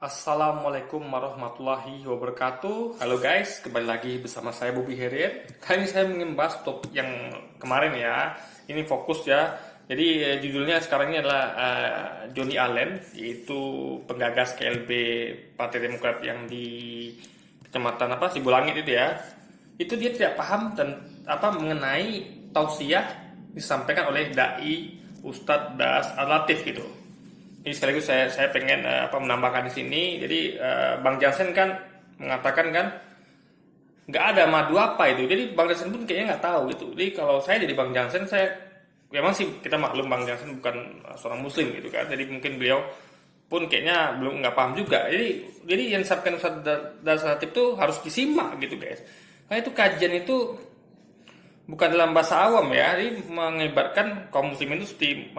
Assalamualaikum warahmatullahi wabarakatuh. Halo guys, kembali lagi bersama saya Bobby Herir. Kali ini saya ingin bahas topik yang kemarin ya. Ini fokus ya. Jadi judulnya sekarang ini adalah Johnny Allen, yaitu penggagas KLB Partai Demokrat yang di kecamatan Sibulangit itu ya. Itu dia tidak paham dan mengenai tausiah disampaikan oleh dai Ustadz Das Al-Latif gitu. Ini sekaligus saya pengen menambahkan di sini. Jadi Bang Jansen kan mengatakan kan nggak ada madu apa itu. Jadi Bang Jansen pun kayaknya nggak tahu gitu. Jadi kalau saya jadi Bang Jansen, saya memang sih kita maklum Bang Jansen bukan seorang Muslim gitu kan. Jadi mungkin beliau pun kayaknya belum nggak paham juga. Jadi yang disampaikan Ustaz Dasratip itu harus disimak gitu guys. Karena itu kajian itu bukan dalam bahasa awam ya. Jadi mengibaratkan kaum muslimin itu seperti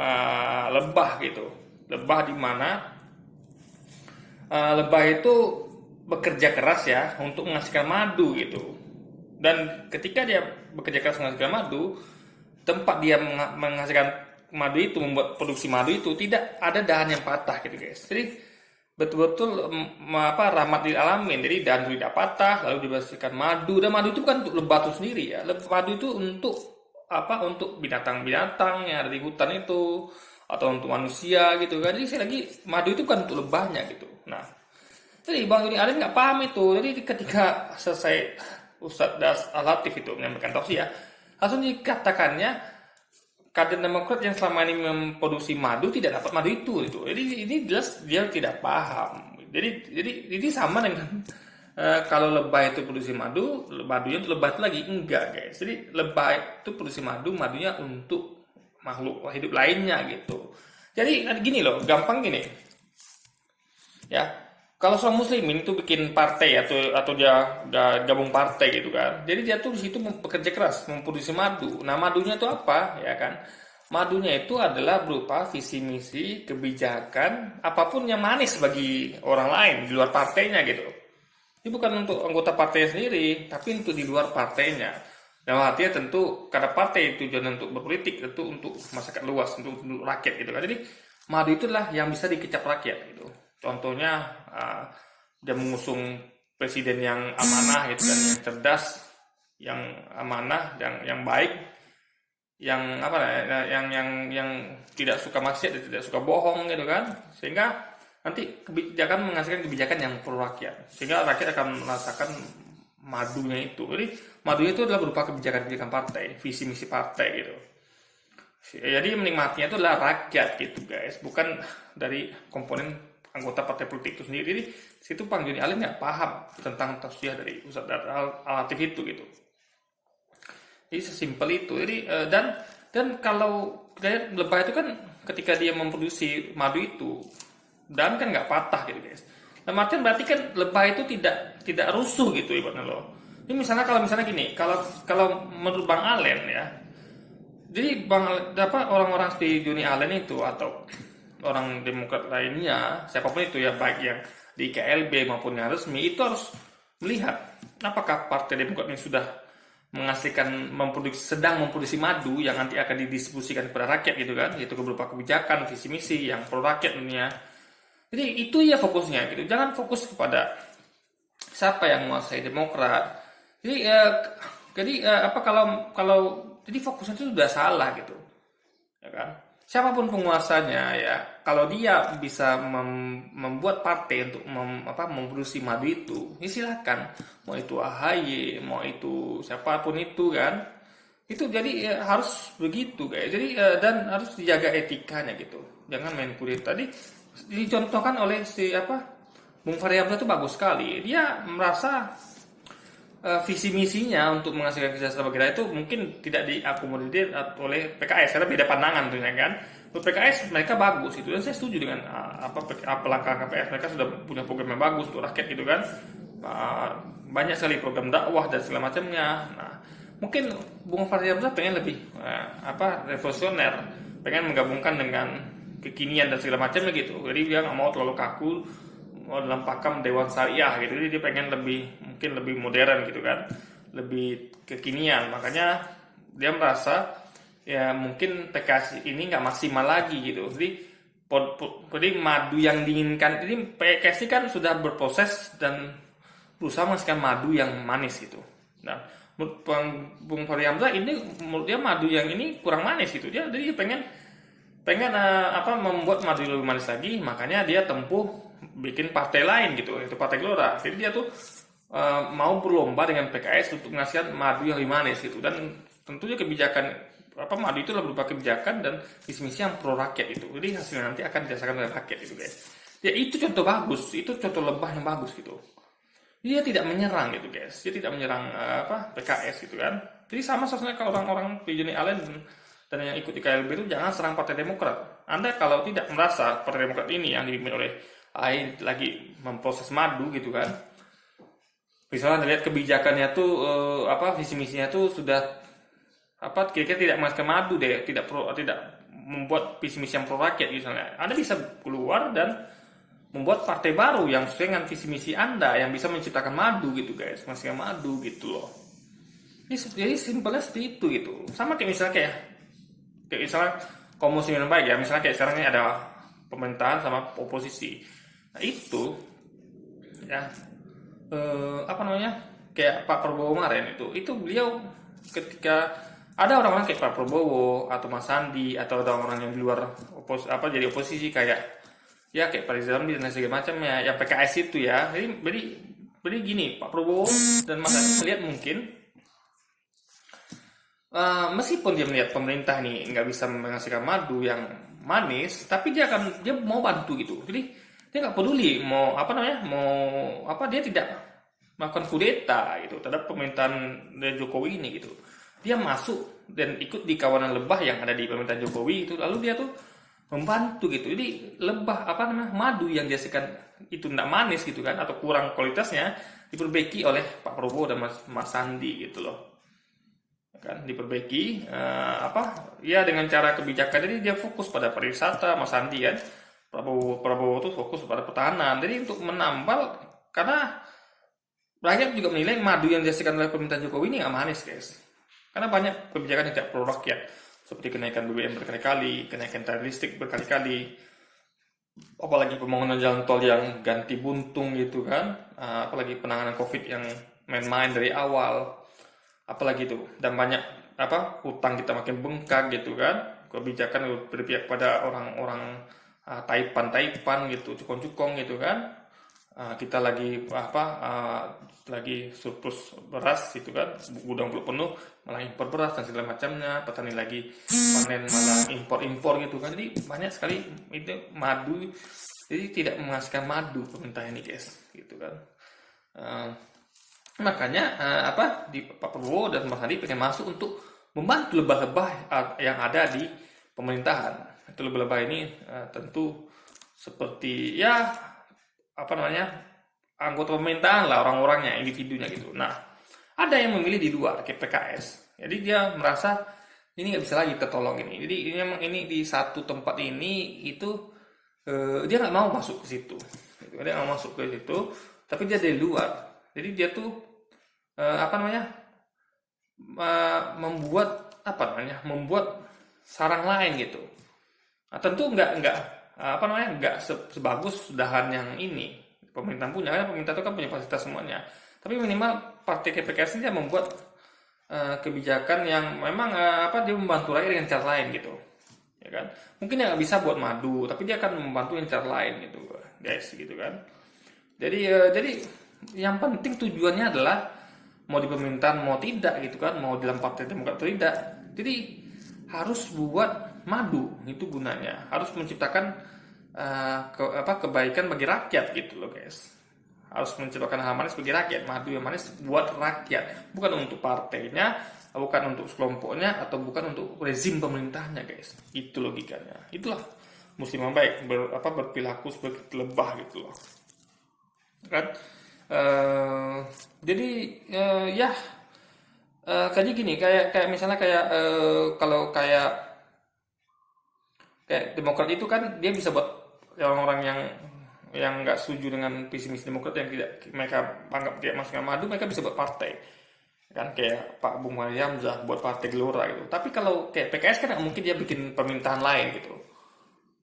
lebah gitu. Lebah di mana lebah itu bekerja keras ya untuk menghasilkan madu gitu. Dan ketika dia bekerja keras menghasilkan madu, tempat dia menghasilkan madu itu, membuat produksi madu itu tidak ada dahan yang patah gitu guys. Jadi betul-betul rahmat lil alamin. Jadi dahan itu tidak patah, lalu dihasilkan madu. Dan madu itu bukan untuk lebah itu sendiri ya. Madu itu untuk untuk binatang-binatang yang ada di hutan itu, atau untuk manusia gitu kan. Jadi saya lagi madu itu bukan untuk lebahnya gitu. Nah, jadi Bang Johnny Allen nggak paham itu. Jadi ketika selesai Ustadz Das Al-Latif itu menyampaikan tausiah, langsung dikatakannya kader Demokrat yang selama ini memproduksi madu tidak dapat madu itu gitu. Jadi ini jelas dia tidak paham. Jadi ini sama dengan kalau lebah itu produksi madu, madunya untuk lebah itu lagi enggak guys. Jadi lebah itu produksi madu, madunya untuk makhluk hidup lainnya gitu. Jadi gini loh, gampang gini. Ya, kalau seorang muslimin itu bikin partai atau dia gabung partai gitu kan. Jadi dia tuh di situ bekerja keras memproduksi madu. Nah, madunya itu apa? Ya kan? Madunya itu adalah berupa visi misi, kebijakan, apapun yang manis bagi orang lain di luar partainya gitu. Ini bukan untuk anggota partai sendiri, tapi untuk di luar partainya. Dalam artinya tentu karena partai tujuan untuk berpolitik, tentu untuk masyarakat luas, untuk rakyat gitu kan. Jadi madu itulah yang bisa dikecap rakyat gitu. Contohnya dia mengusung presiden yang amanah gitu kan, yang cerdas, yang amanah, yang baik, yang yang tidak suka maksiat dan tidak suka bohong gitu kan. Sehingga nanti kebijakan menghasilkan kebijakan yang pro rakyat. Sehingga rakyat akan merasakan madunya itu. Jadi madunya itu adalah berupa kebijakan-kebijakan partai, visi misi partai gitu. Jadi menikmatinya itu adalah rakyat gitu guys, bukan dari komponen anggota partai politik itu sendiri. Jadi situ Bang Johnny Allen nggak paham tentang tausiah dari Ustadz Al-Latif itu gitu. Jadi sesimpel itu. Jadi dan kalau kita lebah itu kan ketika dia memproduksi madu itu, dan kan nggak patah gitu guys. Nah, artian berarti kan lebah itu tidak rusuh gitu ibaratnya loh. Ini misalnya gini, kalau menurut Bang Allen ya, jadi orang-orang seperti Johnny Allen itu atau orang Demokrat lainnya, siapapun itu ya, baik yang di KLB maupun yang resmi, itu harus melihat apakah Partai Demokrat ini sudah sedang memproduksi madu yang nanti akan didistribusikan kepada rakyat gitu kan, yaitu berupa kebijakan, visi misi yang pro rakyat dunia. Jadi itu ya fokusnya gitu. Jangan fokus kepada siapa yang menguasai Demokrat. Jadi jadi fokusnya itu sudah salah gitu. Ya kan? Siapapun penguasanya ya, kalau dia bisa membuat partai untuk memproduksi madu itu, ya silakan. Mau itu AHY, mau itu siapapun itu kan. Itu jadi ya, harus begitu guys. Jadi dan harus dijaga etikanya gitu. Jangan main kulit. Tadi dicontohkan oleh Bung Fahri Hamzah itu bagus sekali. Dia merasa visi misinya untuk menghasilkan kesejahteraan bagi rakyat itu mungkin tidak diakomodir oleh PKS karena beda pandangan tentunya kan. Untuk PKS mereka bagus itu, dan saya setuju dengan langkah KPS. Mereka sudah punya program yang bagus untuk rakyat gitu kan. Banyak sekali program dakwah dan segala macamnya. Nah, mungkin Bung Fahri Hamzah pengen lebih revolusioner, pengen menggabungkan dengan kekinian dan segala macamnya gitu. Jadi dia nggak mau terlalu kaku, mau dalam pakam Dewan Syariah gitu. Jadi dia pengen mungkin lebih modern gitu kan, lebih kekinian. Makanya dia merasa ya mungkin PKS ini nggak maksimal lagi gitu. Jadi jadi madu yang diinginkan ini PKS ini kan sudah berproses dan berusaha menghasilkan madu yang manis gitu. Nah, menurut Bung Fahri Hamzah ini menurut dia madu yang ini kurang manis gitu. Dia jadi pengen membuat madu lebih manis lagi, makanya dia tempuh bikin partai lain gitu, itu Partai Gelora. Jadi dia tuh mau berlomba dengan PKS untuk menghasilkan madu yang lebih manis gitu, dan tentunya kebijakan madu itu adalah berupa kebijakan dan visi misi yang pro rakyat itu. Jadi hasilnya nanti akan dirasakan oleh rakyat itu guys. Ya itu contoh bagus, itu contoh lebah yang bagus gitu. Dia tidak menyerang gitu guys, dia tidak menyerang PKS gitu kan. Jadi sama sebenarnya kalau orang-orang Johnny Allen dan yang ikut di KLB itu jangan serang Partai Demokrat. Anda kalau tidak merasa Partai Demokrat ini yang dipimpin oleh AI lagi memproses madu gitu kan. Misalnya lihat kebijakannya tuh visi misinya tuh sudah kira-kira tidak menghasilkan madu deh, tidak membuat visi misi yang pro rakyat misalnya. Anda bisa keluar dan membuat partai baru yang sesuai dengan visi misi Anda yang bisa menciptakan madu gitu guys, menghasilkan madu gitu loh. Jadi simpelnya seperti itu gitu. Sama kayak misalnya komunis yang baik ya, misalnya kayak sekarang ini ada pemerintahan sama oposisi. Nah itu ya kayak Pak Prabowo kemarin itu beliau ketika ada orang-orang kayak Pak Prabowo atau Mas Sandi atau ada orang yang di luar jadi oposisi kayak Pak Rizal Ramli dan segala macamnya yang PKS itu ya. Jadi gini, Pak Prabowo dan Mas Sandi melihat mungkin meskipun dia melihat pemerintah ini nggak bisa menghasilkan madu yang manis, tapi dia mau bantu gitu. Jadi dia nggak peduli dia tidak melakukan kudeta gitu terhadap pemerintahan Jokowi ini gitu. Dia masuk dan ikut di kawanan lebah yang ada di pemerintahan Jokowi itu, lalu dia tuh membantu gitu. Jadi lebah madu yang dihasilkan itu tidak manis gitu kan, atau kurang kualitasnya, diperbaiki oleh Pak Prabowo dan Mas Sandi gitu loh. Kan diperbaiki dengan cara kebijakan. Jadi dia fokus pada pariwisata, Mas Sandi kan. Prabowo tuh fokus pada pertahanan. Jadi untuk menambal, karena rakyat juga menilai madu yang dihasilkan oleh pemerintahan Jokowi ini nggak manis guys. Karena banyak kebijakan yang tidak pro rakyat, seperti kenaikan BBM berkali-kali, kenaikan tarif listrik berkali-kali, apalagi pembangunan jalan tol yang ganti buntung gitu kan, apalagi penanganan COVID yang main-main dari awal, apalagi itu, dan banyak hutang kita makin bengkak gitu kan, kebijakan berpihak pada orang-orang taipan gitu, cukong-cukong gitu kan. Kita lagi lagi surplus beras gitu kan, gudang belum penuh malah impor beras dan segala macamnya, petani lagi panen malah impor gitu kan. Jadi banyak sekali itu madu, jadi tidak menghasilkan madu pemerintah ini guys gitu kan. Makanya di Pak Prabowo dan Mas Sandi pengen masuk untuk membantu lebah-lebah yang ada di pemerintahan. Itu lebah-lebah ini tentu seperti anggota pemerintahan lah, orang-orangnya, individunya gitu. Nah, ada yang memilih di luar kayak PKS. Jadi dia merasa ini nggak bisa lagi tertolong ini. Jadi ini memang ini di satu tempat ini itu dia nggak mau masuk ke situ. Dia nggak mau masuk ke situ, tapi dia dari luar. Jadi dia tuh membuat sarang lain gitu. Nah, tentu nggak sebagus dahan yang ini pemerintah punya, karena pemerintah itu kan punya fasilitas semuanya. Tapi minimal partai PKS ini membuat kebijakan yang memang dia membantu rakyat dengan cara lain gitu, ya kan? Mungkin dia nggak bisa buat madu, tapi dia akan membantu dengan cara lain gitu, guys, gitu kan? Jadi yang penting tujuannya adalah mau di pemerintahan mau tidak gitu kan, mau dalam Partai Demokrat atau tidak. Jadi harus buat madu, itu gunanya. Harus menciptakan kebaikan bagi rakyat gitu loh guys. Harus menciptakan hal manis bagi rakyat, madu yang manis buat rakyat, bukan untuk partainya, bukan untuk kelompoknya, atau bukan untuk rezim pemerintahnya guys. Itu logikanya. Itulah muslim yang baik, berperilaku sebagai lebah gitu loh kan. Jadi kayak gini, kayak misalnya kalau kayak Demokrat itu kan dia bisa buat orang-orang yang nggak setuju dengan visi misi Demokrat, yang tidak mereka anggap tidak masukkan madu, mereka bisa buat partai kan, kayak Pak Bung Fahri Hamzah buat Partai Gelora gitu. Tapi kalau kayak PKS kan mungkin dia bikin pemerintahan lain gitu.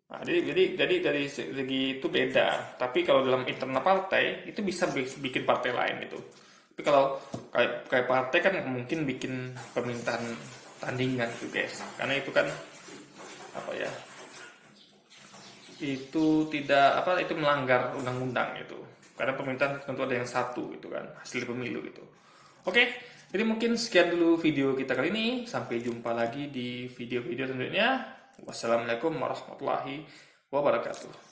Nah, jadi dari segi itu beda. Tapi kalau dalam internal partai itu bisa bikin partai lain itu. Tapi kalau kayak partai kan mungkin bikin permintaan tandingan tuh guys. Karena itu kan apa ya? Itu tidak apa itu melanggar undang-undang itu. Karena permintaan tentu ada yang satu gitu kan, hasil pemilu gitu. Oke, jadi mungkin sekian dulu video kita kali ini. Sampai jumpa lagi di video-video selanjutnya. Wassalamualaikum warahmatullahi wabarakatuh.